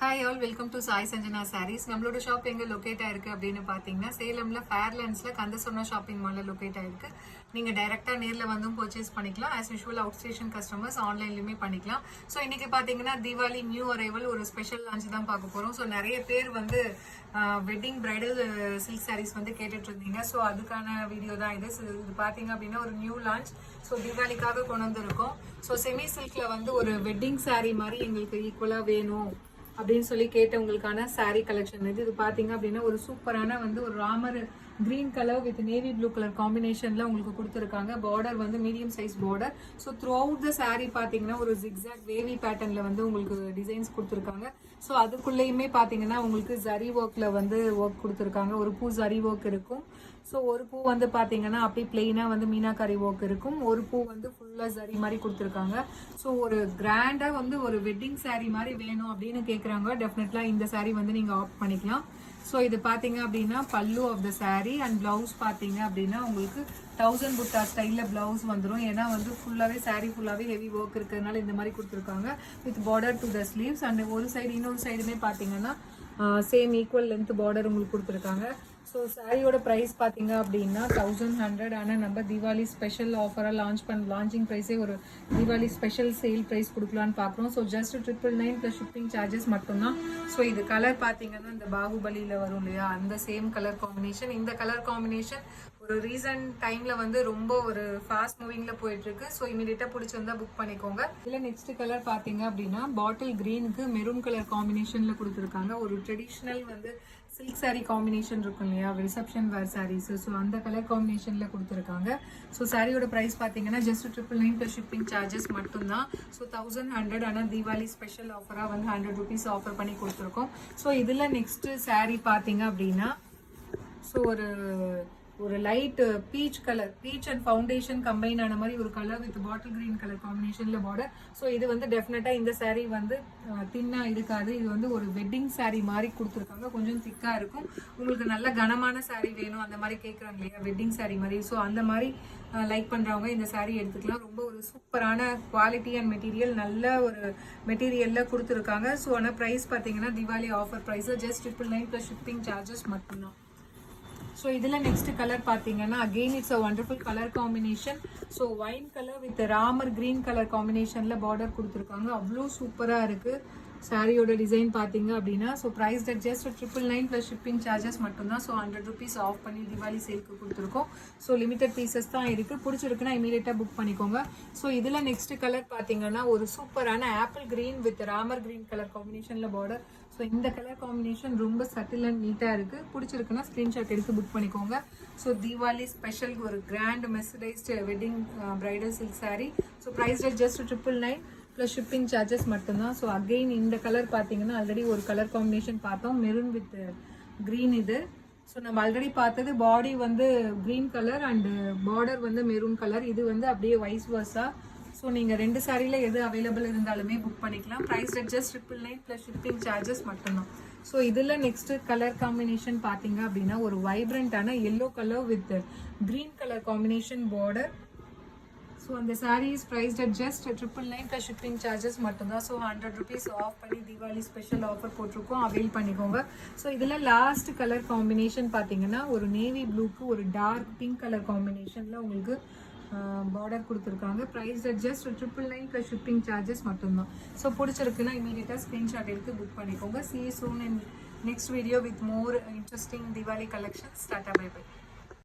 Hi all, welcome to Sai Sanjana Sarees. நம்மளோட shop எங்கே locate ஆயிருக்கு அப்படின்னு பார்த்தீங்கன்னா, சேலம்ல ஃபேர்லேண்ட்ஸில் கந்தசொன்னா ஷாப்பிங் மாலில் லொக்கேட் ஆயிருக்கு. நீங்கள் டைரெக்டாக நேரில் வந்தும் பர்ச்சேஸ் பண்ணிக்கலாம். As usual out station customers ஆன்லைன்லையுமே பண்ணிக்கலாம். ஸோ இன்றைக்கி பார்த்தீங்கன்னா தீபாவளி நியூ அரைவல் ஒரு ஸ்பெஷல் லான்ச் தான் பார்க்க போகிறோம். ஸோ நிறைய பேர் வந்து வெட்டிங் பிரைடல் சில்க் சாரீஸ் வந்து கேட்டுட்டு இருந்தீங்க. ஸோ அதுக்கான வீடியோ தான் இது. இது பார்த்தீங்க அப்படின்னா ஒரு நியூ லான்ச். ஸோ தீபாவளிக்காக கொண்டு வந்திருக்கோம். ஸோ செமி சில்கில் வந்து ஒரு வெட்டிங் சாரீ மாதிரி எங்களுக்கு ஈக்குவலாக வேணும் அப்படின்னு சொல்லி கேட்டவங்களுக்கான சாரீ கலெக்ஷன் இது பாத்தீங்க அப்படின்னா ஒரு சூப்பரான வந்து ஒரு Ramar green colour with navy blue colour காம்பினேஷன்ல உங்களுக்கு கொடுத்துருக்காங்க. பார்டர் வந்து medium size border. So throughout the sari பாத்தீங்கன்னா ஒரு ஜிக்ஸாக் வேவி பேட்டர்ன்ல வந்து உங்களுக்கு டிசைன்ஸ் கொடுத்துருக்காங்க. ஸோ அதுக்குள்ளேயுமே பாத்தீங்கன்னா உங்களுக்கு ஜரி ஒர்க்ல வந்து ஒர்க் கொடுத்துருக்காங்க. ஒரு பூ ஜரி ஒர்க் இருக்கும். ஸோ ஒரு பூ வந்து பாத்தீங்கன்னா அப்படி பிளெயினா வந்து மீனாக்காரி ஒர்க் இருக்கும். ஒரு பூ வந்து ஃபுல்லா ஜரி மாதிரி கொடுத்துருக்காங்க. ஸோ ஒரு கிராண்டா வந்து ஒரு வெட்டிங் சாரீ மாதிரி வேணும் அப்படின்னு கேட்குறாங்க. டெஃபினெட்லா இந்த சாரீ வந்து நீங்க ஆப்ட் பண்ணிக்கலாம். ஸோ இது பார்த்தீங்க அப்படின்னா pallu of the sari and blouse பார்த்தீங்க அப்படின்னா உங்களுக்கு 1000 புட்டா ஸ்டைலில் பிளவுஸ் வந்துடும். ஏன்னா வந்து ஃபுல்லாகவே சாரீ ஃபுல்லாகவே ஹெவி ஒர்க் இருக்கிறதுனால இந்த மாதிரி கொடுத்துருக்காங்க. With border to the sleeves and ஒரு சைடு இன்னொரு சைடுமே பார்த்தீங்கன்னா சேம் ஈக்குவல் லென்த் பார்டர் உங்களுக்கு கொடுத்துருக்காங்க. ஸோ சாரியோட ப்ரைஸ் பார்த்தீங்க அப்படின்னா 1100. ஆனால் நம்ம தீபாவளி ஸ்பெஷல் ஆஃபராக லான்ச்சிங் ப்ரைஸே ஒரு தீபாவளி ஸ்பெஷல் சேல் ப்ரைஸ் கொடுக்கலான்னு பார்க்குறோம். So just 999 plus shipping charges மட்டும்தான். ஸோ இது கலர் பார்த்தீங்கன்னா இந்த பாகுபலியில் வரும் இல்லையா, அந்த சேம் கலர் காம்பினேஷன். இந்த கலர் காம்பினேஷன் ஒரு ரீசன்ட் டைம்ல வந்து ரொம்ப ஒரு ஃபாஸ்ட் மூவிங்ல போயிட்டு இருக்கு. ஸோ இமீடியட்டா பிடிச்சிருந்தா புக் பண்ணிக்கோங்க. இதுல நெக்ஸ்ட் கலர் பாத்தீங்க அப்படின்னா பாட்டில் கிரீனுக்கு மெரூன் கலர் காம்பினேஷன்ல கொடுத்துருக்காங்க. ஒரு ட்ரெடிஷ்னல் வந்து சில்க் சாரீ காம்பினேஷன் இருக்கும் இல்லையா, ரிசப்ஷன் வேர் சாரீஸ். ஸோ அந்த கலர் காம்பினேஷன்ல கொடுத்துருக்காங்க. ஸோ சாரியோட ப்ரைஸ் பார்த்தீங்கன்னா ஜஸ்ட் 999 ப்ளஸ் ஷிப்பிங் சார்ஜஸ் மட்டும்தான். ஸோ 1100. ஆனால் தீபாவளி ஸ்பெஷல் ஆஃபராக வந்து 100 rupees ஆஃபர் பண்ணி கொடுத்துருக்கோம். ஸோ இதில் நெக்ஸ்ட் சாரீ பார்த்தீங்க அப்படின்னா ஸோ ஒரு light peach colour, peach and foundation combine ஆன மாதிரி ஒரு colour with bottle green colour காம்பினேஷன்ல பார்டர். ஸோ இது வந்து டெஃபினட்டா இந்த சாரீ வந்து தின்னா இருக்காது. இது வந்து ஒரு வெட்டிங் சாரீ மாதிரி கொடுத்துருக்காங்க. கொஞ்சம் திக்கா இருக்கும். உங்களுக்கு நல்ல கனமான சாரீ வேணும் அந்த மாதிரி கேட்குறாங்க இல்லையா, வெட்டிங் சாரீ மாதிரி. ஸோ அந்த மாதிரி லைக் பண்றவங்க இந்த சாரீ எடுத்துக்கலாம். ரொம்ப ஒரு சூப்பரான குவாலிட்டி அண்ட் மெட்டீரியல், நல்ல ஒரு மெட்டீரியல்ல கொடுத்துருக்காங்க. ஸோ ஆனால் ப்ரைஸ் பார்த்தீங்கன்னா Deepavali offer price just 999 plus shipping charges மட்டும்தான். ஸோ இதில் நெக்ஸ்ட் கலர் பார்த்தீங்கன்னா again it's a wonderful colour combination. So wine colour with Ramar green colour காம்பினேஷனில் பார்டர் கொடுத்துருக்காங்க. அவ்வளோ சூப்பராக இருக்குது சாரியோட டிசைன் பார்த்தீங்க அப்படின்னா. So price just 999 plus shipping charges மட்டும்தான். ஸோ 100 rupees ஆஃப் பண்ணி தீபாவளி சேலுக்கு கொடுத்துருக்கோம். ஸோ லிமிடெட் பீசஸ் தான் இருக்குது. பிடிச்சிருக்குன்னா இமீடியட்டாக புக் பண்ணிக்கோங்க. ஸோ இதில் நெக்ஸ்ட் கலர் பார்த்தீங்கன்னா ஒரு சூப்பரான apple green with Ramar green colour காம்பினேஷனில் பார்டர். ஸோ இந்த கலர் காம்பினேஷன் ரொம்ப சட்டில் அண்ட் நீட்டாக இருக்குது. பிடிச்சிருக்குன்னா ஸ்க்ரீன்ஷாட் எடுத்து புக் பண்ணிக்கோங்க. ஸோ தீபாவளி ஸ்பெஷல் ஒரு grand mercerised wedding bridal silk sari. So price just 999 plus shipping charges மட்டும்தான். ஸோ அகெயின் இந்த கலர் பார்த்தீங்கன்னா ஆல்ரெடி ஒரு கலர் காம்பினேஷன் பார்த்தோம், மெரூன் வித் க்ரீன். இது ஸோ நம்ம ஆல்ரெடி பார்த்தது பாடி வந்து க்ரீன் கலர் அண்டு பார்டர் வந்து மெரூன் கலர். இது வந்து அப்படியே வைஸ் வர்ஸா. ஸோ நீங்கள் ரெண்டு சாரியில் எது அவைலபிள் இருந்தாலுமே புக் பண்ணிக்கலாம். Price just 999 plus shipping charges மட்டும்தான். ஸோ இதில் நெக்ஸ்ட் கலர் காம்பினேஷன் பார்த்தீங்க அப்படின்னா ஒரு வைப்ரண்டான yellow colour with green colour combination border. So அந்த sari is priced at just 999 plus shipping charges மட்டும்தான். ஸோ 100 rupees ஆஃப் பண்ணி தீபாவளி ஸ்பெஷல் ஆஃபர் போட்டிருக்கோம், அவைல் பண்ணிக்கோங்க. ஸோ இதில் லாஸ்ட் கலர் காம்பினேஷன் பார்த்தீங்கன்னா ஒரு நேவி ப்ளூக்கு ஒரு டார்க் பிங்க் கலர் காம்பினேஷனில் உங்களுக்கு பார்டர் கொடுத்துருக்காங்க. Price just 999 plus shipping charges மட்டும்தான். ஸோ பிடிச்சிருக்குன்னா இமீடியட்டாக ஸ்க்ரீன்ஷாட் எடுத்து புக் பண்ணிக்கோங்க. See you soon in next video with more interesting Diwali collections. Tata, bye bye.